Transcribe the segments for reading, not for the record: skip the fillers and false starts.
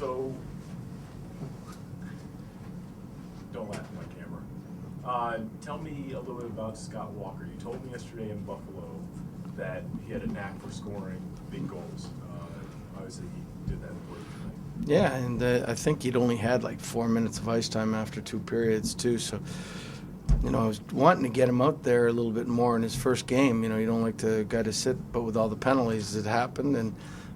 So, don't laugh at my camera. Tell me a little bit about Scott Walker. You told me yesterday in Buffalo that he had a knack for scoring big goals. Obviously, he did that for you tonight. Yeah, and I think he'd only had like 4 minutes of ice time after 2 periods, too. So, I was wanting to get him out there a little bit more in his first game. You don't like the guy to sit, but with all the penalties that happened.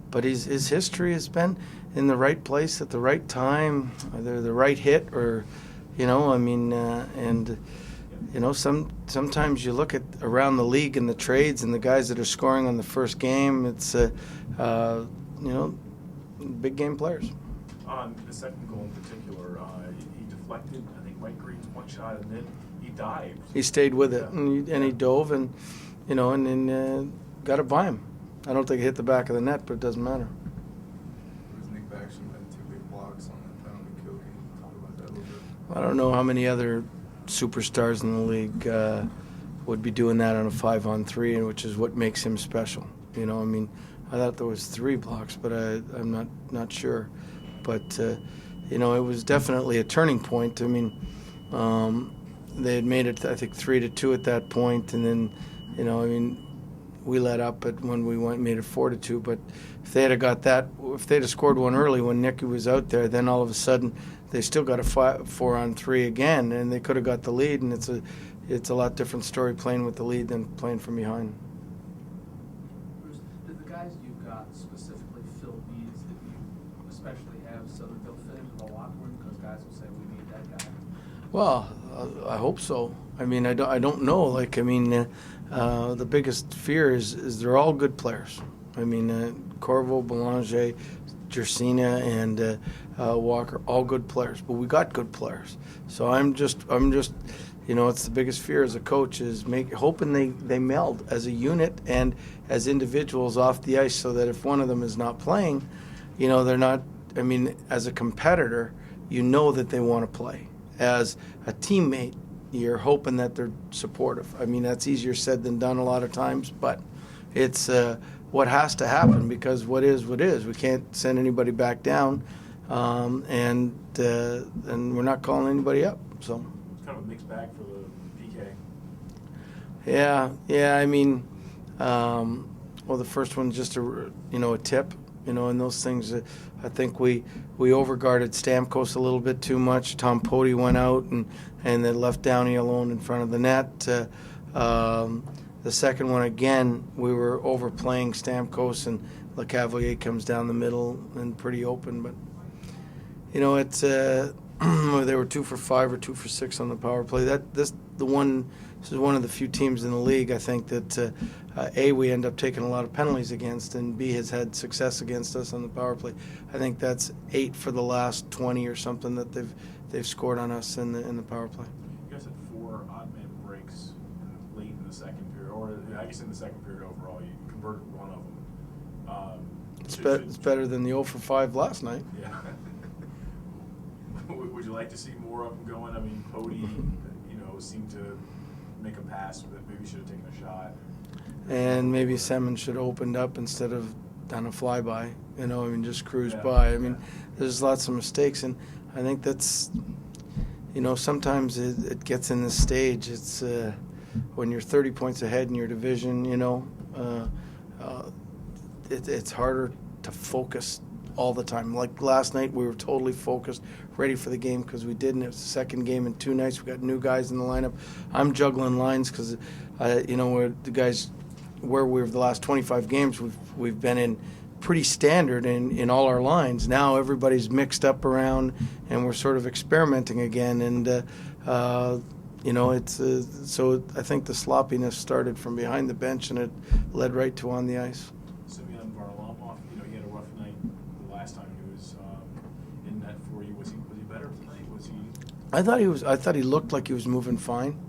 But his history has been in the right place at the right time, either the right hit or, sometimes you look at around the league and the trades and the guys that are scoring on the first game, it's, big game players. On the second goal in particular, he deflected, I think, Mike Green's one shot, and then he dived. He stayed with it, and he dove, and then got it by him. I don't think it hit the back of the net, but it doesn't matter. Nick Backstrom had 2 big blocks on that penalty kill. Can you talk about that a little bit? I don't know how many other superstars in the league would be doing that on a 5-on-3, which is what makes him special. I thought there was 3 blocks, but I'm not sure. But it was definitely a turning point. They had made it, I think, 3-2 at that point, and then, we let up when we made it 4-2. But if they had got that, if they'd have scored one early when Nicky was out there, then all of a sudden they still got a 4-on-3 again, and they could have got the lead. And it's a lot different story playing with the lead than playing from behind. Bruce, did the guys you got specifically fill needs that you especially have so that they'll fit into the locker room? Because guys will say, we need that guy. Well, I hope so. I don't know. The biggest fear is they're all good players. Corvo, Belanger, Jersina, and Walker, all good players. But we got good players. So I'm just, it's the biggest fear as a coach is hoping they meld as a unit and as individuals off the ice, so that if one of them is not playing, they're not. As a competitor, that they want to play. As a teammate, you're hoping that they're supportive. That's easier said than done a lot of times, but it's what has to happen, because what is. We can't send anybody back down, and we're not calling anybody up. So It's kind of a mixed bag for the PK. Yeah. The first one's just a tip. And those things, I think we overguarded Stamkos a little bit too much. Tom Poti went out and then left Downey alone in front of the net. The second one, again, we were overplaying Stamkos, and LeCavalier comes down the middle and pretty open. But, it's they were 2 for 5 or 2 for 6 on the power play. This is one of the few teams in the league, I think, that A, we end up taking a lot of penalties against, and B, has had success against us on the power play. I think that's 8 for the last 20 or something that they've scored on us in the power play. You guys had 4 odd man breaks late in the second period, or I guess in the second period overall. You converted one of them. It's better than the 0 for 5 last night. Yeah. Would you like to see more of them going? Poti, seemed to make a pass that maybe should have taken a shot. And maybe Semin should have opened up instead of done a flyby. Just cruised by. There's lots of mistakes, and I think that's, sometimes it gets in this stage. It's when you're 30 points ahead in your division, it's harder to focus all the time. Like last night, we were totally focused, ready for the game, because we didn't. It was the second game in 2 nights. We got new guys in the lineup. I'm juggling lines because, we're the guys where we've the last 25 games we've been in pretty standard in all our lines. Now everybody's mixed up around, and we're sort of experimenting again. And it's so I think the sloppiness started from behind the bench, and it led right to on the ice. Semyon Varlamov, he had a rough night the last time he was in net for you. Was he better tonight? Was he? I thought he looked like he was moving fine.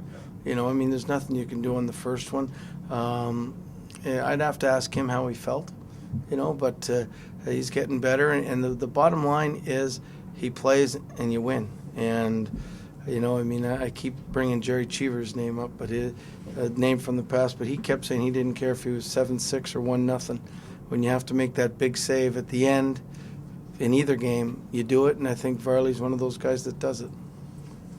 There's nothing you can do on the first one. I'd have to ask him how he felt, but he's getting better. And the bottom line is he plays and you win. And, I keep bringing Jerry Cheever's name up, but a name from the past, but he kept saying he didn't care if he was 7-6 or 1-0. When you have to make that big save at the end, in either game, you do it, and I think Varley's one of those guys that does it.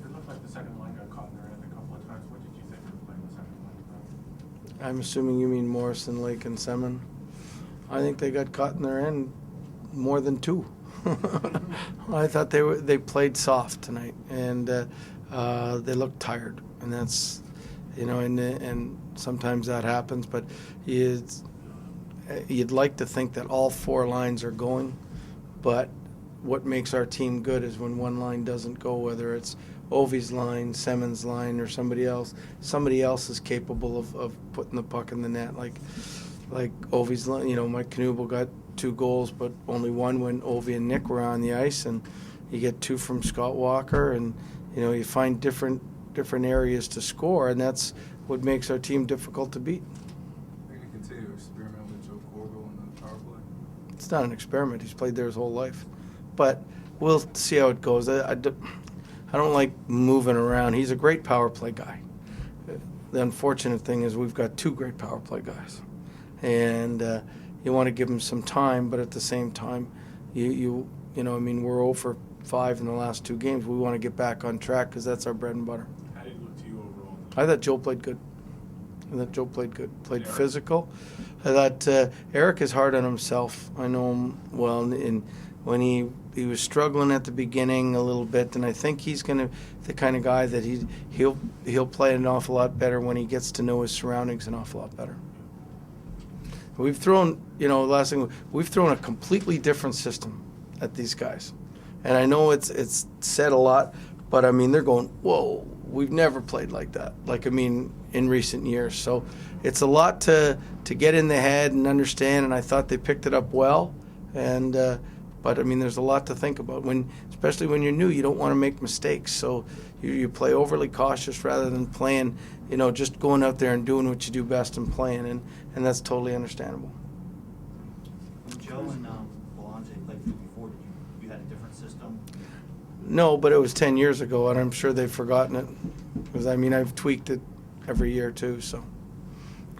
It looked like the second line got caught in their end a couple of times. What did you think of playing the second line? I'm assuming you mean Morrison, Lake, and Semin. I think they got caught in their end more than two. I thought they played soft tonight, and they looked tired, and that's, and sometimes that happens. But you'd like to think that all four lines are going, but what makes our team good is when one line doesn't go, whether it's Ovi's line, Semin's line, or somebody else. Somebody else is capable of putting the puck in the net, like Ovi's line. Mike Knuble got 2 goals, but only one when Ovi and Nick were on the ice, and you get 2 from Scott Walker, and you find different areas to score, and that's what makes our team difficult to beat. I think you continue to experiment with Joe Corvo on the power play. It's not an experiment. He's played there his whole life, but we'll see how it goes. I don't like moving around. He's a great power play guy. The unfortunate thing is we've got 2 great power play guys, and you want to give him some time, but at the same time, we're 0 for 5 in the last 2 games. We want to get back on track because that's our bread and butter. How did it look to you overall? I thought Joe played good. Played Eric? physical. I thought Eric is hard on himself. I know him well, and when he was struggling at the beginning a little bit, and I think he's the kind of guy that he'll play an awful lot better when he gets to know his surroundings an awful lot better. We've thrown, we've thrown a completely different system at these guys. And I know it's said a lot, but they're going, whoa, we've never played like that. In recent years. So it's a lot to get in the head and understand, and I thought they picked it up well. And but there's a lot to think about, especially when you're new. You don't want to make mistakes, so you play overly cautious rather than playing, just going out there and doing what you do best and playing, and that's totally understandable. When Joe and Belanger played through before, you had a different system? No, but it was 10 years ago, and I'm sure they've forgotten it, because I've tweaked it every year too. So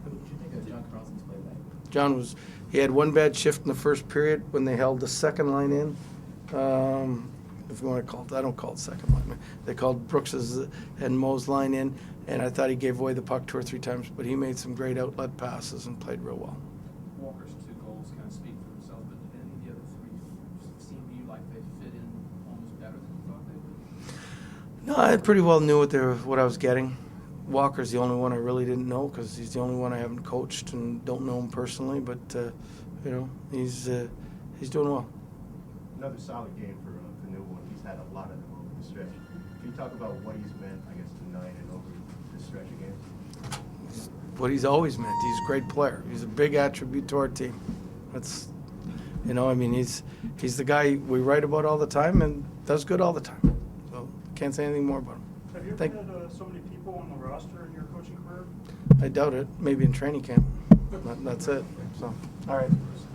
What did you think of John Carlson's play tonight? John he had one bad shift in the first period when they held the second line in. If you want to call it, I don't call it second line. They called Brooks's and Mo's line in, and I thought he gave away the puck 2 or 3 times, but he made some great outlet passes and played real well. Walker's 2 goals kind of speak for themselves, but did any of the other 3 seem to you like they fit in almost better than you thought they would? No, I pretty well knew what I was getting. Walker's the only one I really didn't know because he's the only one I haven't coached and don't know him personally. But he's doing well. Another solid game for Knuble, and he's had a lot of them over the stretch. Can you talk about what he's meant, tonight and over this stretch of games? What he's always meant. He's a great player. He's a big attribute to our team. That's, he's the guy we write about all the time and does good all the time. So can't say anything more about him. Have you ever had so many people on the roster in your coaching career? I doubt it. Maybe in training camp. That's it. So, all right.